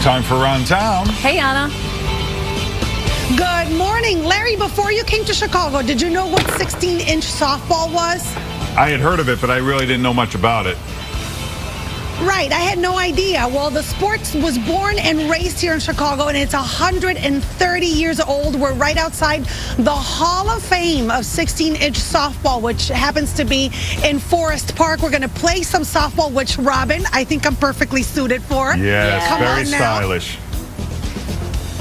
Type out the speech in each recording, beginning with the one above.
Time for Around Town. Hey, Anna. Good morning. Larry, before you came to Chicago, did you know what 16-inch softball was? I had heard of it, but I really didn't know much about it. Right, I had no idea. Well, the sport was born and raised here in Chicago, and it's 130 years old. We're right outside the Hall of Fame of 16-inch softball, which happens to be in Forest Park. We're going to play some softball, which, Robin, I think I'm perfectly suited for. Yes, Come very on now. stylish.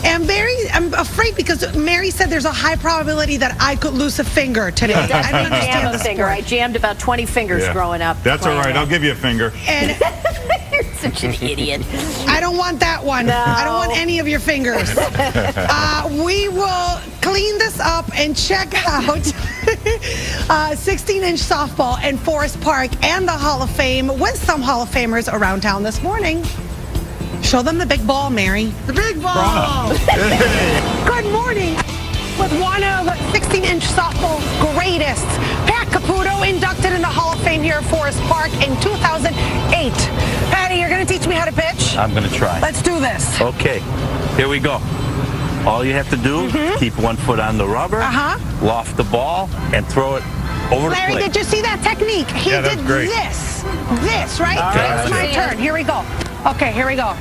And I'm afraid because Mary said there's a high probability that I could lose a finger today. I don't Jam understand a the finger. sport. I jammed about 20 fingers growing up. That's all right. playing I'll give you a finger. And You're such an idiot. I don't want that one. No. I don't want any of your fingers. We will clean this up and check out 16-inch softball in Forest Park and the Hall of Fame with some Hall of Famers around town this morning. Show them the big ball, Mary. The big ball. Good morning. With one of 16-inch softball's greatest, Pat Caputo, inducted in the Hall of Fame here at Forest Park in 2008. Patty, you're going to teach me how to pitch? I'm going to try. Let's do this. Okay, here we go. All you have to do, keep one foot on the rubber, loft the ball, and throw it over the Larry, plate. did you see that technique? He Yeah, that's did great. this, right? right. It's my turn. Here we go. Okay, here we go.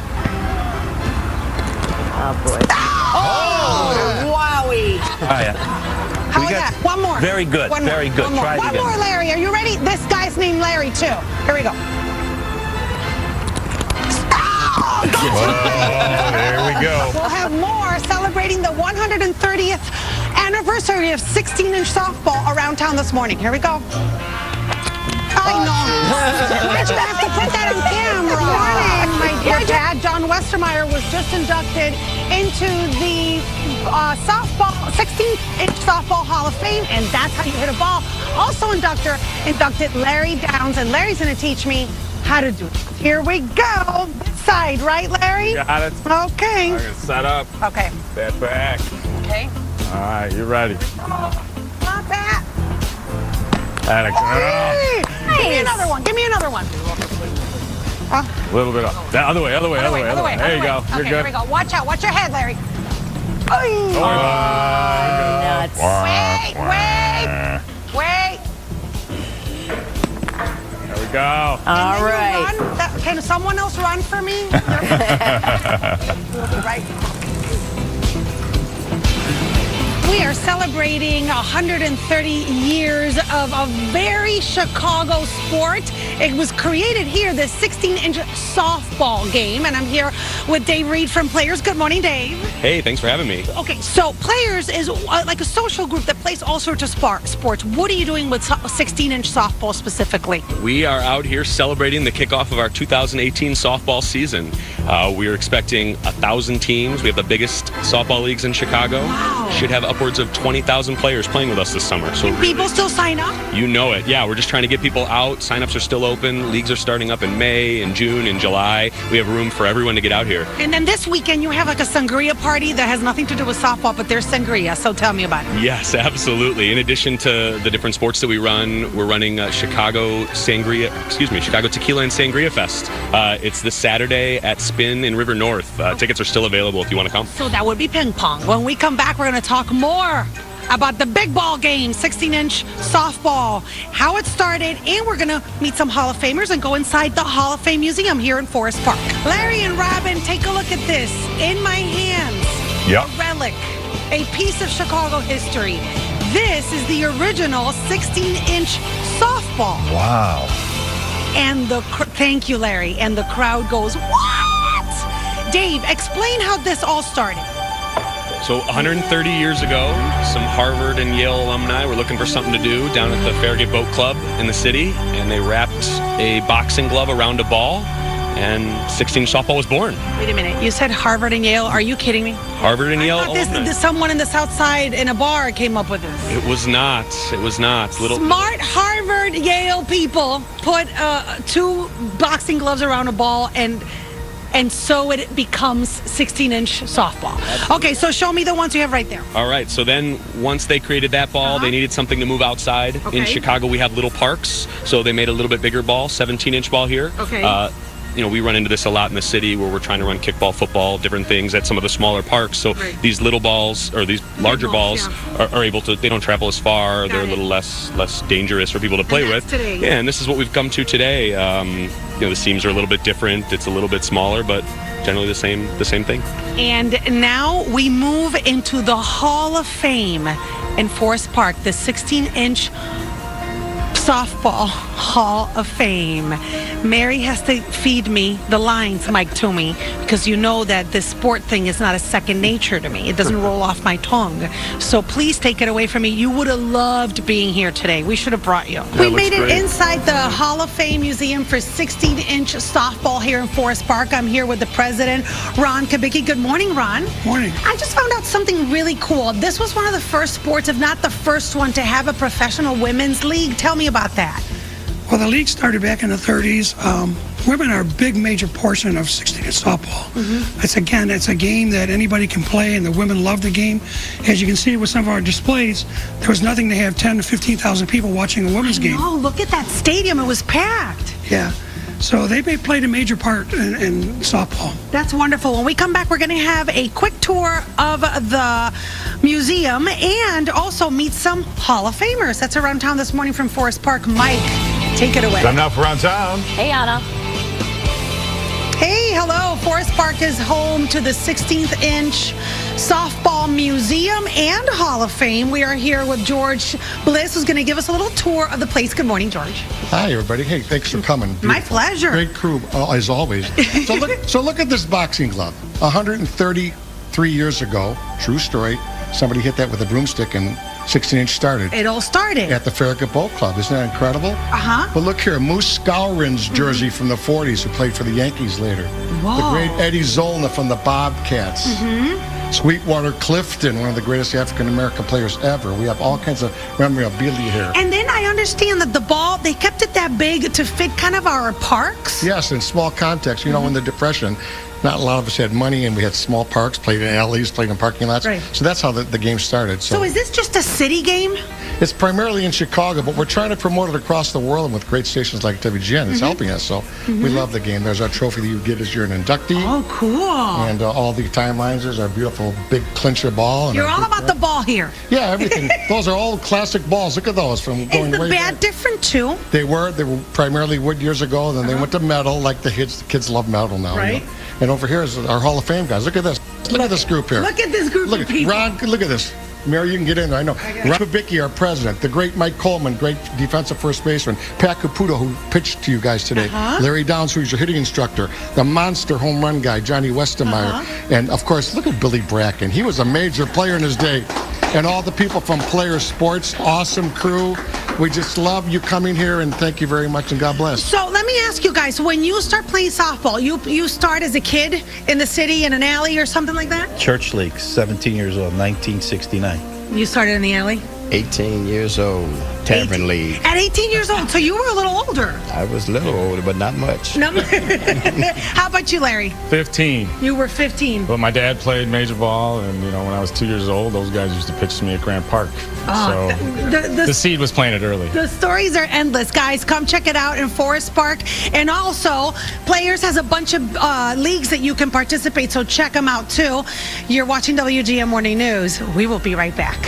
Oh, boy. Oh! Wowie. Oh, yeah. How We was got- that? One more. Very good, One more. very good. One more. Try it One again. more, Larry. Are you ready? This guy's named Larry, too. Here we go. Oh, there we go. We'll have more celebrating the 130th anniversary of 16-inch softball around town this morning. Here we go. I know. Why'd you have to put that on camera? Morning, my dear dad. John Westermeyer was just inducted into the 16-inch softball Hall of Fame, and that's how you hit a ball. Also inducted Larry Downs, and Larry's going to teach me how to do it. Here we go. This side, right, Larry? Got it. Okay. I'm gonna set up. Okay. Step back. Okay. All right, you ready? Not bad. Atta Hey, give me Nice. another one. Give me another one. A little bit up. The other way, other way, other way, other way. There you go. You're Okay, good. here we go. Watch out. Watch your head, Larry. Nuts. Wait. There we go. All Can you right. run? Can someone else run for me? Right. We are celebrating 130 years of a very Chicago sport. It was created here, the 16-inch softball game, and I'm here with Dave Reed from Players. Good morning, Dave. Hey, thanks for having me. Okay, so Players is like a social group that plays all sorts of sports. What are you doing with 16-inch softball specifically? We are out here celebrating the kickoff of our 2018 softball season. We are expecting 1,000 teams. We have the biggest softball leagues in Chicago. Wow. Should have upwards of 20,000 players playing with us this summer. So People still sign up? you know it. Yeah, we're just trying to get people out. Signups are still open. Leagues are starting up in May, in June, in July. We have room for everyone to get out here. And then this weekend you have like a sangria party that has nothing to do with softball, but there's sangria, so tell me about it. Yes, absolutely. In addition to the different sports that we run, we're running Chicago Tequila and Sangria Fest. It's this Saturday at Spin in River North. Tickets are still available if you want to come. So that would be ping pong. When we come back, we're going to talk more about the big ball game, 16-inch softball, how it started, and we're going to meet some Hall of Famers and go inside the Hall of Fame Museum here in Forest Park. Larry and Robin, take a look at this. In my hands, Yep. a relic, a piece of Chicago history. This is the original 16-inch softball. Wow. And thank you, Larry. And the crowd goes, what? Dave, explain how this all started. So 130 years ago, some Harvard and Yale alumni were looking for something to do down at the Farragut Boat Club in the city, and they wrapped a boxing glove around a ball, and 16-inch softball was born. Wait a minute. You said Harvard and Yale. Are you kidding me? Harvard and Yale I thought alumni. someone in the South Side in a bar came up with this. It was not. It was not. Smart Harvard, Yale people put two boxing gloves around a ball and so it becomes 16-inch softball. Okay, so show me the ones you have right there. All right, so then once they created that ball, they needed something to move outside. Okay. In Chicago, we have little parks, so they made a little bit bigger ball, 17-inch ball here. Okay. we run into this a lot in the city where we're trying to run kickball, football, different things at some of the smaller parks. So these little balls or these larger balls are able to, they don't travel as far. They're a little less dangerous for people to play with. Yeah, and this is what we've come to today. The seams are a little bit different. It's a little bit smaller, but generally the same thing. And now we move into the Hall of Fame in Forest Park, the 16-inch softball Hall of Fame. Mary has to feed me the lines, Mike, to me, because you know that this sport thing is not a second nature to me. It doesn't roll off my tongue. So please take it away from me. You would have loved being here today. We should have brought you. We made it inside the Hall of Fame Museum for 16-inch softball here in Forest Park. I'm here with the president, Ron Kubicki. Good morning, Ron. Morning. I just found out something really cool. This was one of the first sports, if not the first one, to have a professional women's league. Tell me about that. Well, the league started back in the 30s. Women are a big major portion of 16-inch softball. It's a game that anybody can play, and the women love the game. As you can see with some of our displays, there was nothing to have 10 to 15,000 people watching a women's game. Oh, look at that stadium. It was packed. Yeah. So they played a major part in softball. That's wonderful. When we come back, we're going to have a quick tour of the museum and also meet some Hall of Famers. That's around town this morning from Forest Park. Mike, take it away. Time now for Around Town. Hey, Anna. Hey, hello. Forest Park is home to the 16th-inch Softball Museum and Hall of Fame. We are here with George Bliss, who's going to give us a little tour of the place. Good morning, George. Hi, everybody. Hey, thanks for coming. Beautiful. My pleasure. Great crew, as always. So look at this boxing glove. 133 years ago, true story, somebody hit that with a broomstick and 16-inch started. It all started at the Farragut Boat Club. Isn't that incredible? But look here, Moose Scourin's jersey from the 40s, who played for the Yankees later. Whoa. The great Eddie Zollner from the Bobcats. Sweetwater Clifton, one of the greatest African-American players ever. We have all kinds of memorabilia here. And then I understand that the ball, they kept it that big to fit kind of our parks? Yes, in small context. In the Depression, not a lot of us had money, and we had small parks, played in alleys, played in parking lots. Right. So that's how the game started. So is this just a city game? It's primarily in Chicago, but we're trying to promote it across the world, and with great stations like WGN, it's helping us. So we love the game. There's our trophy that you get as you're an inductee. Oh, cool. And all the timelines. There's our beautiful big clincher ball. And you're all about the ball here. Yeah, everything. Those are all classic balls. Look at those from going way back. Is the bat different too? They were primarily wood years ago, then they went to metal, like the kids love metal now. Right. And over here is our Hall of Fame guys. Look at this. Look at this group here. Look at this group of people. Ron, look at this. Mary, you can get in there. I know. Ron Kubicki, our president. The great Mike Coleman, great defensive first baseman. Pat Caputo, who pitched to you guys today. Larry Downs, who's your hitting instructor. The monster home run guy, Johnny Westermeyer. And, of course, look at Billy Bracken. He was a major player in his day. And all the people from Player Sports, awesome crew. We just love you coming here, and thank you very much, and God bless. So let me ask you guys, when you start playing softball, you start as a kid in the city in an alley or something like that? Church League, 17 years old, 1969. You started in the alley? 18 years old, Tavern League. At 18 years old, so you were a little older. I was a little older, but not much. How about you, Larry? 15. You were 15. But my dad played major ball, and when I was 2 years old, those guys used to pitch to me at Grant Park. So the seed was planted early. The stories are endless, guys. Come check it out in Forest Park. And also, Players has a bunch of leagues that you can participate, so check them out too. You're watching WGN Morning News. We will be right back.